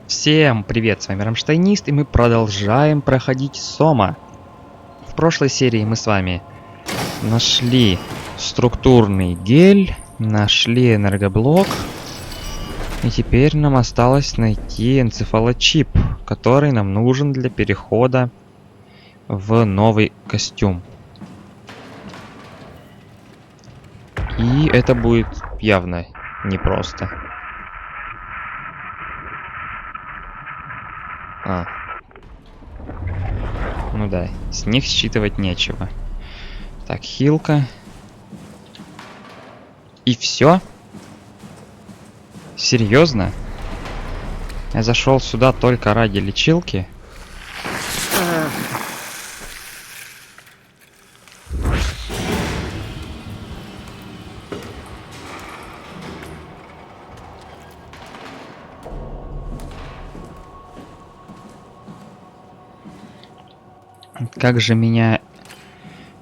Всем привет, с вами Рамштайнист, и мы продолжаем проходить SOMA. В прошлой серии мы с вами нашли структурный гель, нашли энергоблок, и теперь нам осталось найти энцефалочип, который нам нужен для перехода в новый костюм. И это будет явно непросто. Ну да, с них считывать нечего. Так, хилка. И все? Серьезно? Я зашел сюда только ради лечилки? Как же меня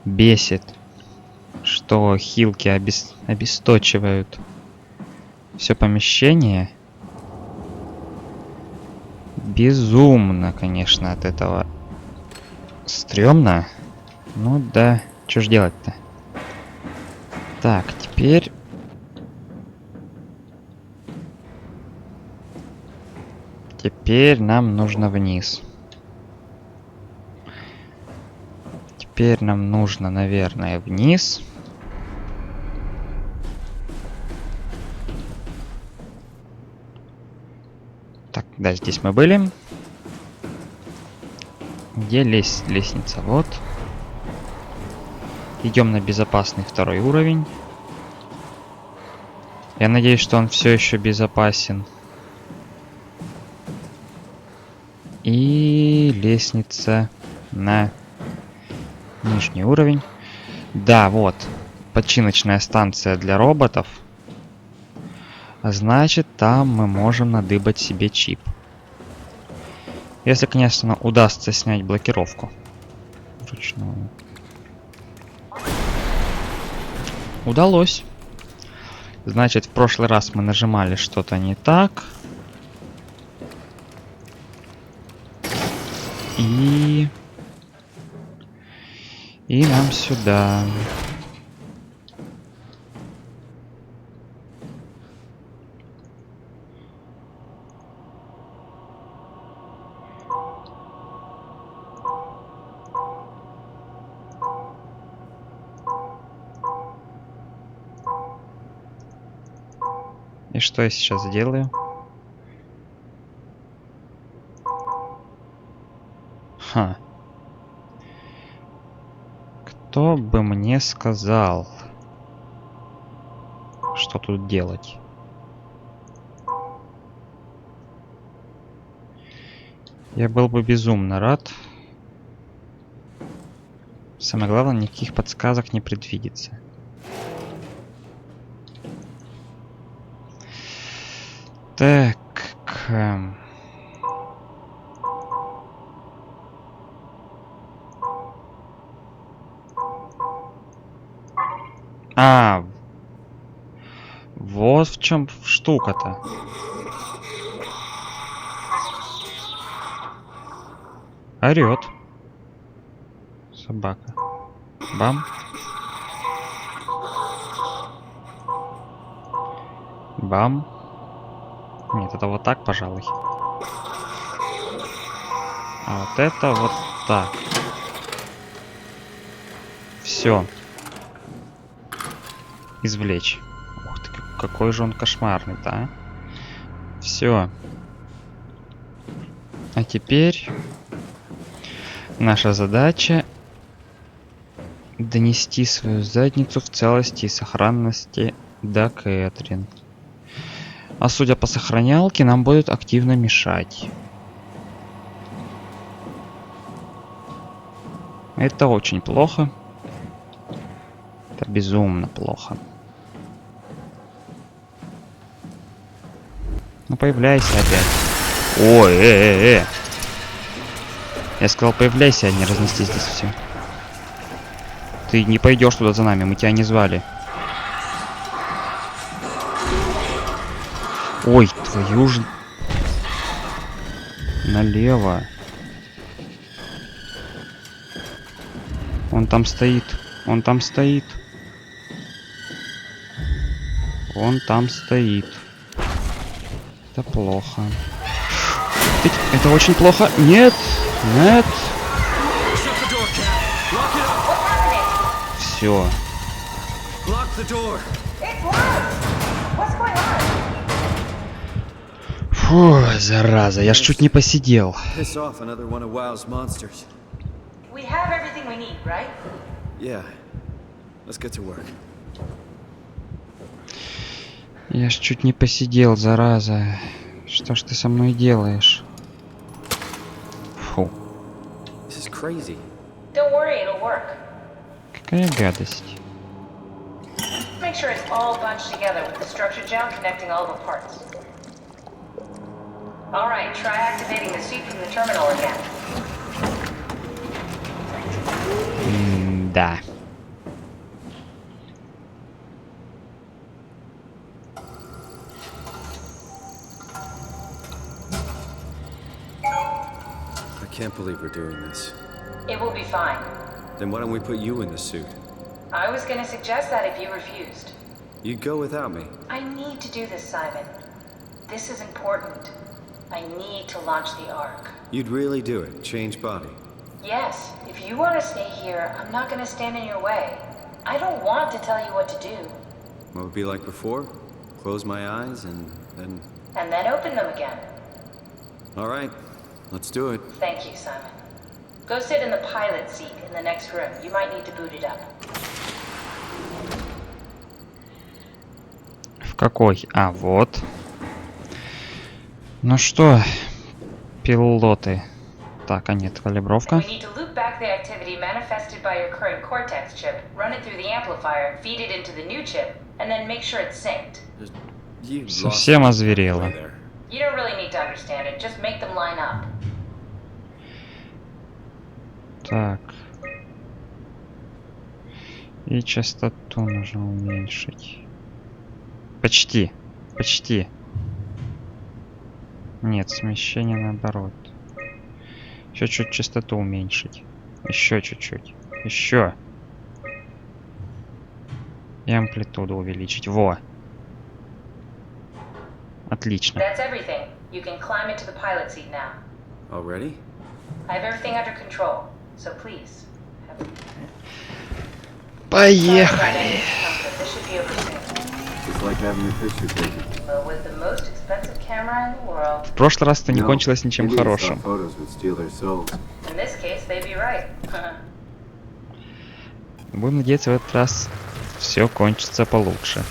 бесит, что хилки обесточивают все помещение. Безумно, конечно, от этого стрёмно. Ну да, что ж делать-то? Так, теперь... Теперь нам нужно вниз. Теперь нам нужно, наверное, вниз. Так, да, здесь мы были. Где лестница? Вот. Идем на безопасный второй уровень. Я надеюсь, что он все еще безопасен. И лестница на нижний уровень. Да, вот. Починочная станция для роботов. Значит, там мы можем надыбать себе чип. Если, конечно, удастся снять блокировку. Вручную. Удалось. Значит, в прошлый раз мы нажимали что-то не так. И нам сюда. И что я сейчас делаю? Ха. Кто бы мне сказал, что тут делать? Я был бы безумно рад. Самое главное, никаких подсказок не предвидится. Так. Вот в чем штука-то. Орет. Собака. Бам. Бам. Нет, это вот так, пожалуй. А вот это вот так. Все. Извлечь. Ух ты, какой же он кошмарный-то, а? Все. А теперь наша задача донести свою задницу в целости и сохранности до Кэтрин. А судя по сохранялке, нам будут активно мешать. Это очень плохо. Это безумно плохо. Ну появляйся опять. Ой, Я сказал, появляйся, а не разнести здесь все. Ты не пойдешь туда за нами, мы тебя не звали. Ой, твою ж... Налево. Он там стоит. Он там стоит. Он там стоит. Это плохо. Это очень плохо. Нет! Нет! Все. Фу, зараза, я ж чуть не посидел. Я ж чуть не посидел, зараза. Что ж ты со мной делаешь? Фу. Какая гадость. Make sure it's all bunched together with the structure gel connecting all the parts. All right, try activating the suit from the terminal again. Да. I can't believe we're doing this. It will be fine. Then why don't we put you in the suit? I was gonna suggest that if you refused. You'd go without me. I need to do this, Simon. This is important. I need to launch the Ark. You'd really do it? Change body? Yes. If you want to stay here, I'm not gonna stand in your way. I don't want to tell you what to do. What would be like before? Close my eyes and then... And then open them again. All right. Let's do it. Thank you, Simon. Go sit in the pilot seat in the next room. You might need to boot it up. В какой? А, вот. Ну что, пилоты. Так, а нет, калибровка. We need to loop back the activity manifested by your current Cortex chip, run it through the amplifier, feed it into the new chip, and then make sure it's synced. Совсем озверело. You don't really need to understand it, just make them line up. Так. И частоту нужно уменьшить. Почти. Почти. Нет, смещение наоборот. Еще чуть частоту уменьшить. Еще чуть-чуть. Еще. И амплитуду увеличить. Во. Отлично. That's everything. You can climb into the pilot seat now. Already? I have everything under control, so please. Поехали. This should be over soon. It's like having your picture taken. But with the most expensive camera in the world. В прошлый раз это не кончилось ничем хорошим. In this case, they'd be right. Будем надеяться, в этот раз все кончится получше.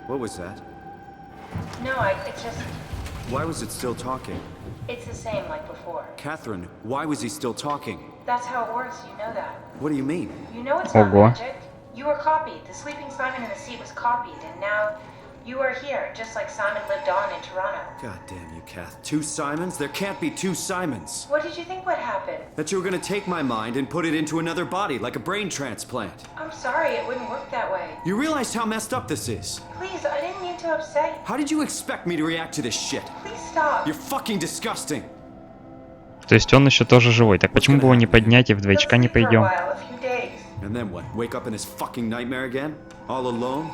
What was that? No, it just... Why was it still talking? It's the same like before. Catherine, why was he still talking? That's how it works, you know that. What do you mean? You know it's not Ого. magic. You were copied. The sleeping Simon in the seat was copied, and now you are here, just like Simon lived on in Toronto. God damn you, Kath. 2 Simons? There can't be 2 Simons. What did you think would happen? That you were gonna take my mind and put it into another body, like a brain transplant. I'm sorry, it wouldn't work that way. You realize how messed up this is? Please, I didn't mean to upset you. How did you expect me to react to this shit? Please stop. You're fucking disgusting. То есть он еще тоже живой. Так почему бы его не поднять и в двоечка не пойдем? And then what? Wake up in this fucking nightmare again? All alone?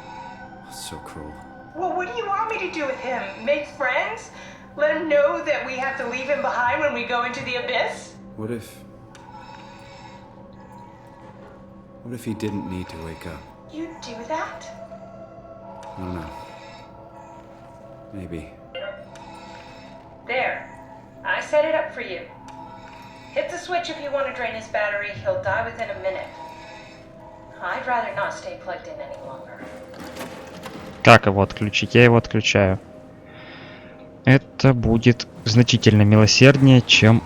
So cruel. Well, what do you want me to do with him? Make friends? Let him know that we have to leave him behind when we go into the abyss? What if he didn't need to wake up? You'd do that? I don't know. Maybe. There. I set it up for you. Hit the switch if you want to drain his battery. He'll die within a minute. I'd rather not stay plugged in any longer. Как его отключить? Я его отключаю. Это будет значительно милосерднее, чем...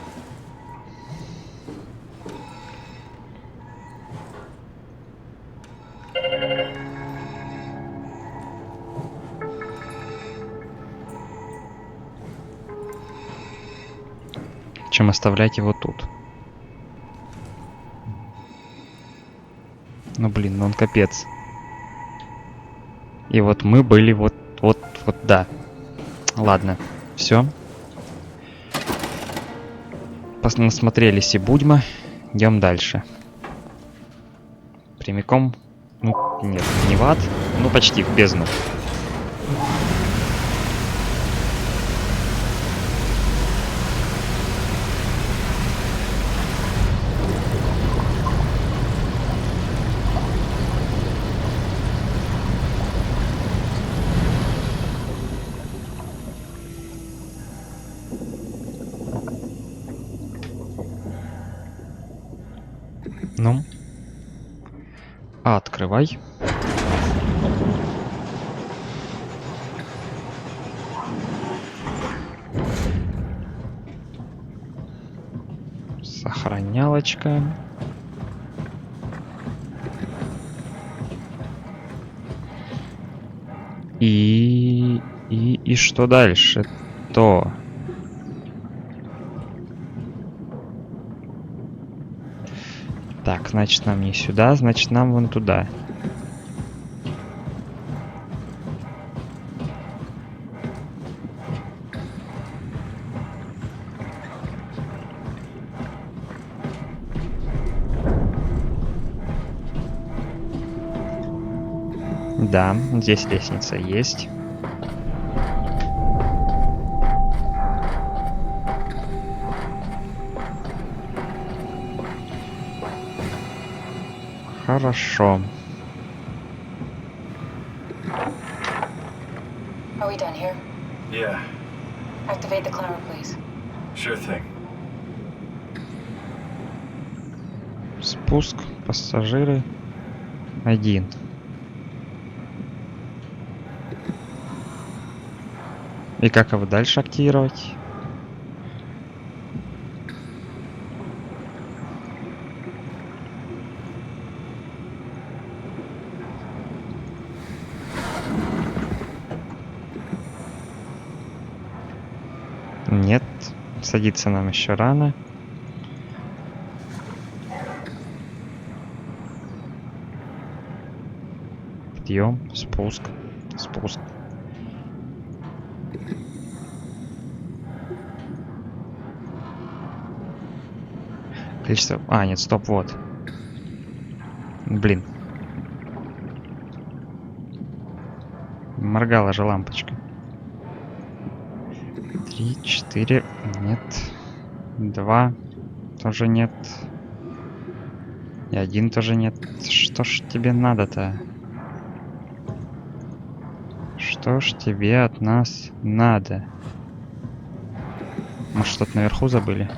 чем оставлять его тут. Ну блин, ну он капец. И вот мы были вот, да. Ладно, все. Насмотрелись и будьмо. Идем дальше. Прямиком. Ну, нет, не в ад. Ну, почти в бездну. Ну. Открывай. Сохранялочка. И что дальше? То. Так, значит, нам не сюда, значит, нам вон туда. Да, здесь лестница есть. Хорошо. Are we done here? Yeah, Activate the climber, please. sure thing. Спуск, пассажиры. 1. И как его дальше активировать? Нет, садиться нам еще рано. Подъем, спуск, спуск. Количество... А, нет, стоп, вот. Блин. Моргала же лампочка. 3, 4, нет. 2, тоже нет. И 1 тоже нет. Что ж тебе надо-то? Что ж тебе от нас надо? Может, что-то наверху забыли?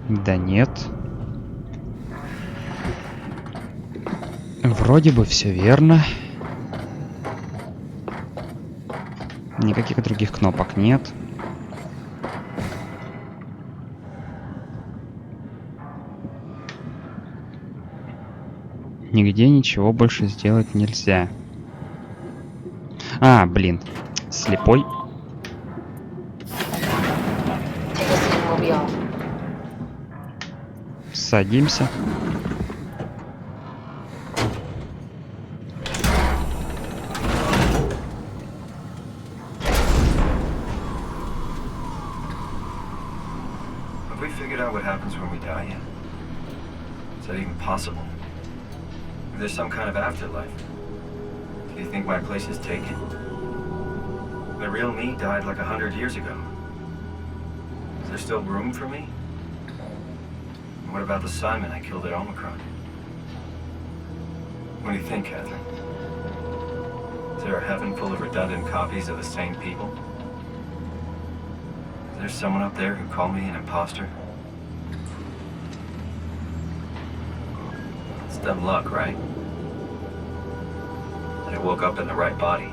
Да нет. Вроде бы все верно. Никаких других кнопок нет. Нигде ничего больше сделать нельзя. А, блин. Слепой. Садимся. Have we figured out what happens when we die yet? Is that even possible? If there's some kind of afterlife, do you think my place is taken? The real me died like 100 years ago. Is there still room for me? And what about the Simon I killed at Omicron? What do you think, Catherine? Is there a heaven full of redundant copies of the same people? Is there someone up there who called me an imposter? It's dumb luck, right? I woke up in the right body.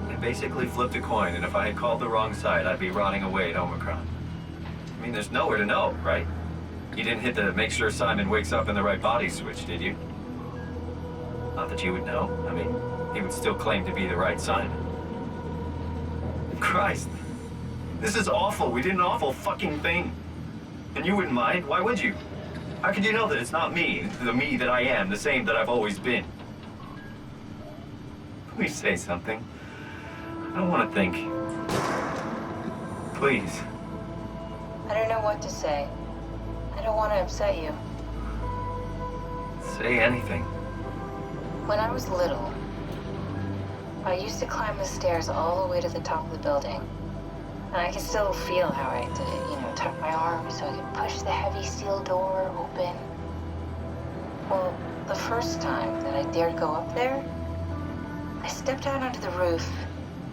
I basically flipped a coin, and if I had called the wrong side, I'd be rotting away at Omicron. I mean, there's nowhere to know, right? You didn't hit the make sure Simon wakes up in the right body switch, did you? Not that you would know. I mean, he would still claim to be the right Simon. Christ. This is awful. We did an awful fucking thing. And you wouldn't mind? Why would you? How could you know that it's not me, the me that I am, the same that I've always been? Please say something. I don't want to think. Please. I don't know what to say. I don't want to upset you. Say anything. When I was little, I used to climb the stairs all the way to the top of the building. And I can still feel how I had to, tuck my arm so I could push the heavy steel door open. Well, the first time that I dared go up there, I stepped out onto the roof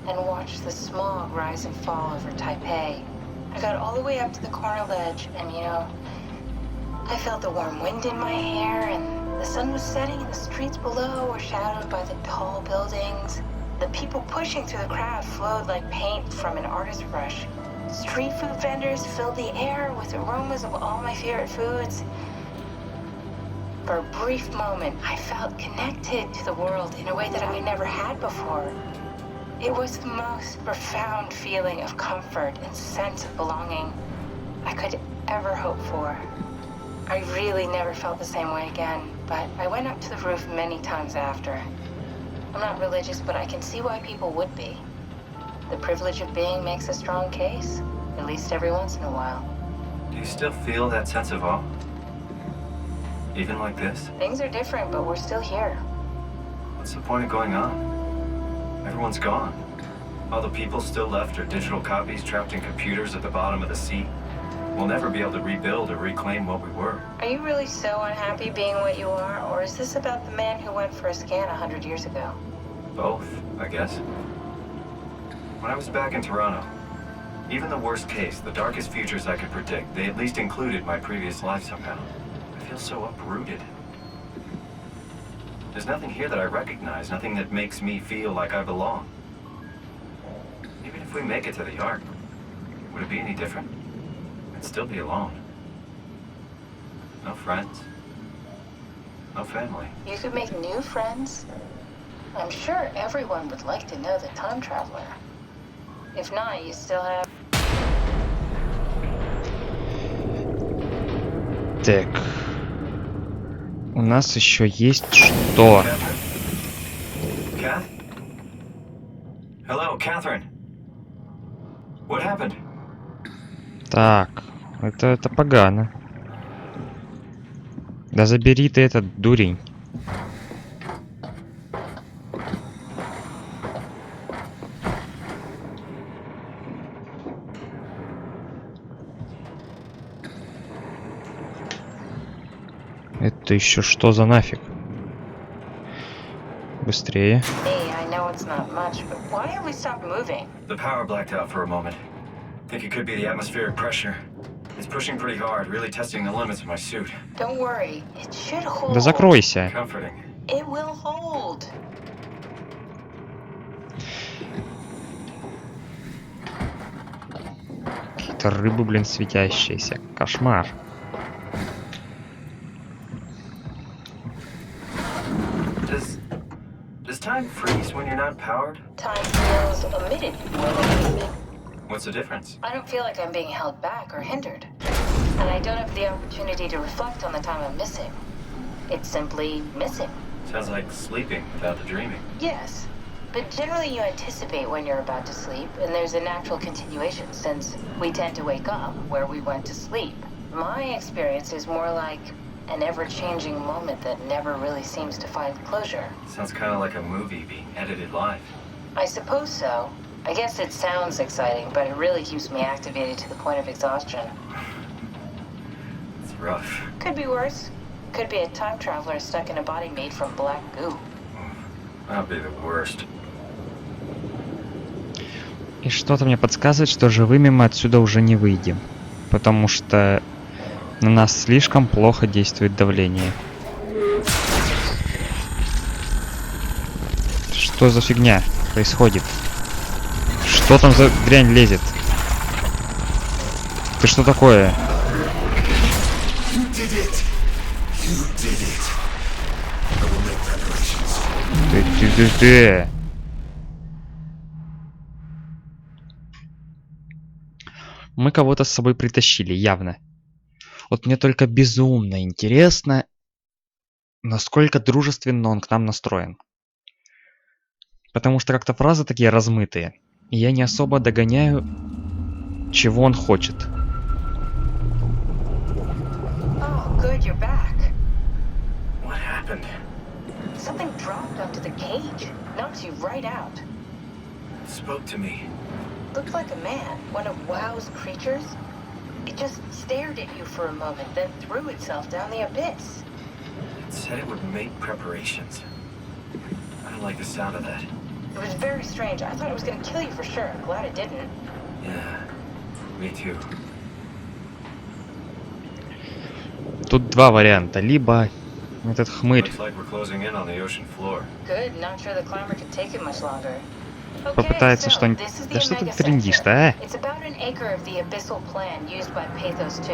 and watched the smog rise and fall over Taipei. I got all the way up to the corner ledge and, I felt the warm wind in my hair and the sun was setting and the streets below were shadowed by the tall buildings. The people pushing through the crowd flowed like paint from an artist's brush. Street food vendors filled the air with aromas of all my favorite foods. For a brief moment, I felt connected to the world in a way that I never had before. It was the most profound feeling of comfort and sense of belonging I could ever hope for. I really never felt the same way again, but I went up to the roof many times after. I'm not religious, but I can see why people would be. The privilege of being makes a strong case, at least every once in a while. Do you still feel that sense of awe? Even like this? Things are different, but we're still here. What's the point of going on? Everyone's gone. All the people still left are digital copies trapped in computers at the bottom of the sea. We'll never be able to rebuild or reclaim what we were. Are you really so unhappy being what you are, or is this about the man who went for a scan 100 years ago? Both, I guess. When I was back in Toronto, even the worst case, the darkest futures I could predict, they at least included my previous life somehow. I feel so uprooted. There's nothing here that I recognize, nothing that makes me feel like I belong. Even if we make it to the Ark, would it be any different? I'd still be alone. No friends. No family. You could make new friends. I'm sure everyone would like to know the time traveler. If not, you still have... Так. У нас еще есть что? Kath? Hello, Catherine. What happened? Так, это погано. Да забери ты этот дурень. Это еще что за нафиг? Быстрее. Hey, I know it's not much, but why have we stopped moving? The power blacked out for a moment. Think it could be the atmospheric pressure. It's pushing pretty hard, really testing the limits of my suit. Don't worry, it should hold. Да закройся. Comforting. It will hold. Какие-то рыбы, блин, светящиеся. Кошмар. Does time freeze when you're not powered? Time feels omitted more than omitted. What's the difference? I don't feel like I'm being held back or hindered. And I don't have the opportunity to reflect on the time I'm missing. It's simply missing. Sounds like sleeping without the dreaming. Yes, but generally you anticipate when you're about to sleep, and there's a natural continuation since we tend to wake up where we went to sleep. My experience is more like an ever-changing moment that never really seems to find closure. Sounds kind of like a movie being edited live. I suppose so. I guess it sounds exciting, but it really keeps me activated to the point of exhaustion. It's rough. Could be worse. Could be a time traveler stuck in a body made from black goo. That'd be the worst. И что-то мне подсказывает, что живыми мы отсюда уже не выйдем. Потому что на нас слишком плохо действует давление. Что за фигня происходит? Что там за дрянь лезет? Ты что такое? You did it. I will make preparations. Ты. Мы кого-то с собой притащили, явно. Вот мне только безумно интересно, насколько дружественно он к нам настроен. Потому что как-то фразы такие размытые, и я не особо догоняю, чего он хочет. Oh, good, you're back. What happened? Something dropped onto the cage. Knocked you right out. It spoke to me. Looked like a man, one of WoW's creatures. It just stared at you for a moment, then threw itself down the abyss. It said it would make preparations. I don't like the sound of that. It was very strange. I thought it was gonna kill you for sure. I'm glad it didn't. Yeah, me too. Тут два варианта. Либо этот хмырь Looks like we're closing in on the ocean floor. Good, not sure the climber could take it much longer. попытается что-нибудь... Да что ты трындишь-то, а? It's about an acre of the abyssal plan used by Pathos 2.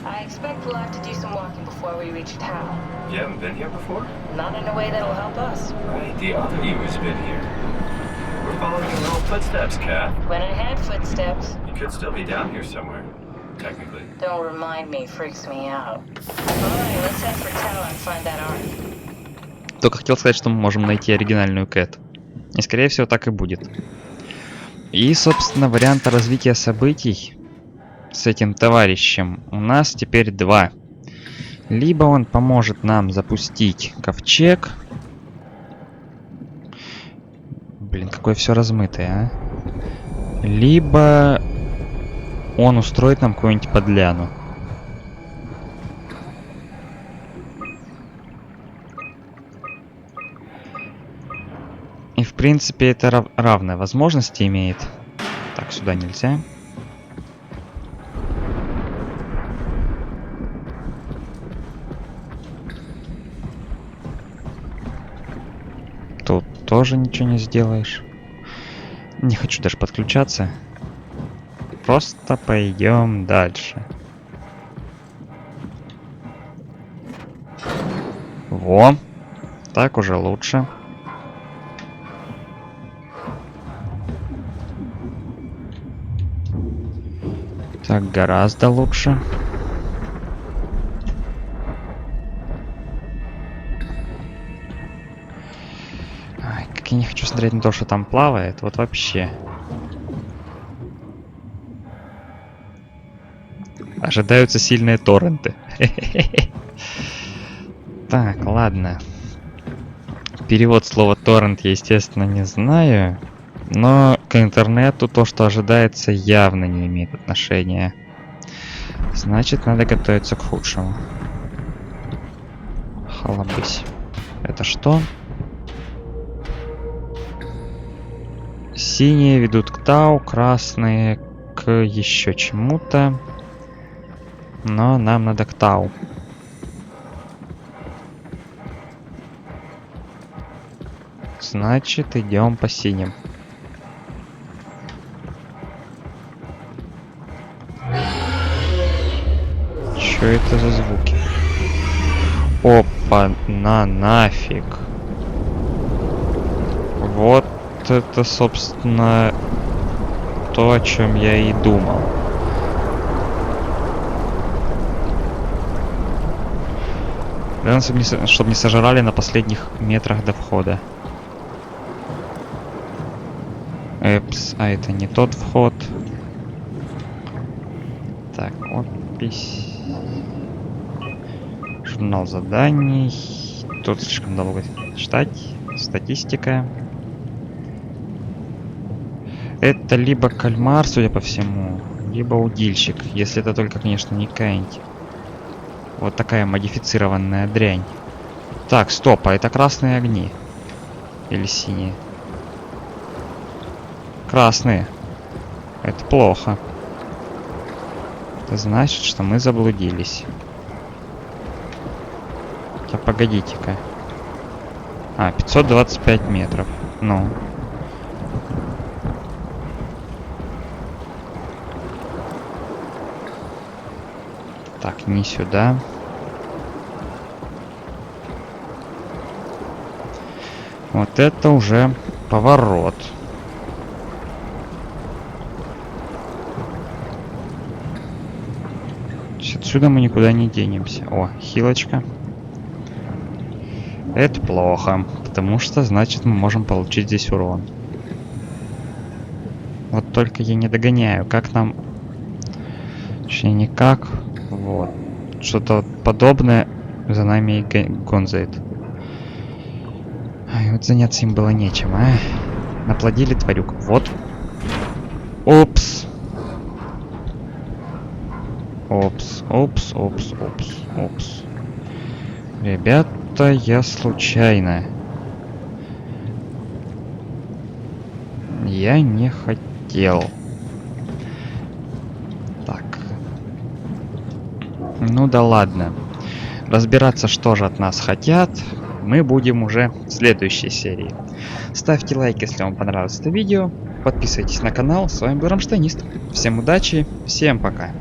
I expect we'll have to do some walking before we reach town. You haven't been here before? Not in a way that'll help us. Right, the other you has been here. We're following your little footsteps, Kat. When I had footsteps. You could still be down here somewhere, technically. Don't remind me, freaks me out. Alright, let's head for town and find that ark. Только хотел сказать, что мы можем найти оригинальную Кэт. И скорее всего так и будет. И, собственно, варианта развития событий с этим товарищем у нас теперь два. Либо он поможет нам запустить ковчег. Блин, какое все размытое, а. Либо он устроит нам какую-нибудь подляну. И в принципе это равные возможности имеет. Так, сюда нельзя. Тут тоже ничего не сделаешь. Не хочу даже подключаться. Просто пойдем дальше. Во. Так уже лучше. Так гораздо лучше. Ай, как я не хочу смотреть на то, что там плавает. Вот вообще. Ожидаются сильные торренты. Так, ладно. Перевод слова торрент я, естественно, не знаю. Но к интернету то, что ожидается, явно не имеет отношения. Значит, надо готовиться к худшему. Халабысь. Это что? Синие ведут к Тау, красные к еще чему-то. Но нам надо к Тау. Значит, идем по синим. Что это за звуки? Опа, нафиг. Вот это, собственно, то, о чем я и думал. Главное, чтобы не сожрали на последних метрах до входа. Эпс, а это не тот вход. Так, опись. Журнал заданий. Тут слишком долго читать. Статистика. Это либо кальмар, судя по всему, либо удильщик. Если это только, конечно, не какая-нибудь вот такая модифицированная дрянь. Так, стоп, а это красные огни. Или синие? Красные. Это плохо. Это значит, что мы заблудились. Да погодите-ка. А, 525 метров. Ну. Так, не сюда. Вот это уже поворот. Отсюда мы никуда не денемся. О, хилочка. Это плохо, потому что значит мы можем получить здесь урон. Вот только я не догоняю, как нам... Точнее, никак. Вот. Что-то подобное за нами и гонзает. Ай, вот заняться им было нечем, а? Наплодили тварюк. Вот. Опс. Опс, опс, опс, опс, опс. Ребята, я случайно. Я не хотел. Так. Ну да ладно. Разбираться, что же от нас хотят, мы будем уже в следующей серии. Ставьте лайк, если вам понравилось это видео. Подписывайтесь на канал. С вами был Рамштайнист. Всем удачи, всем пока.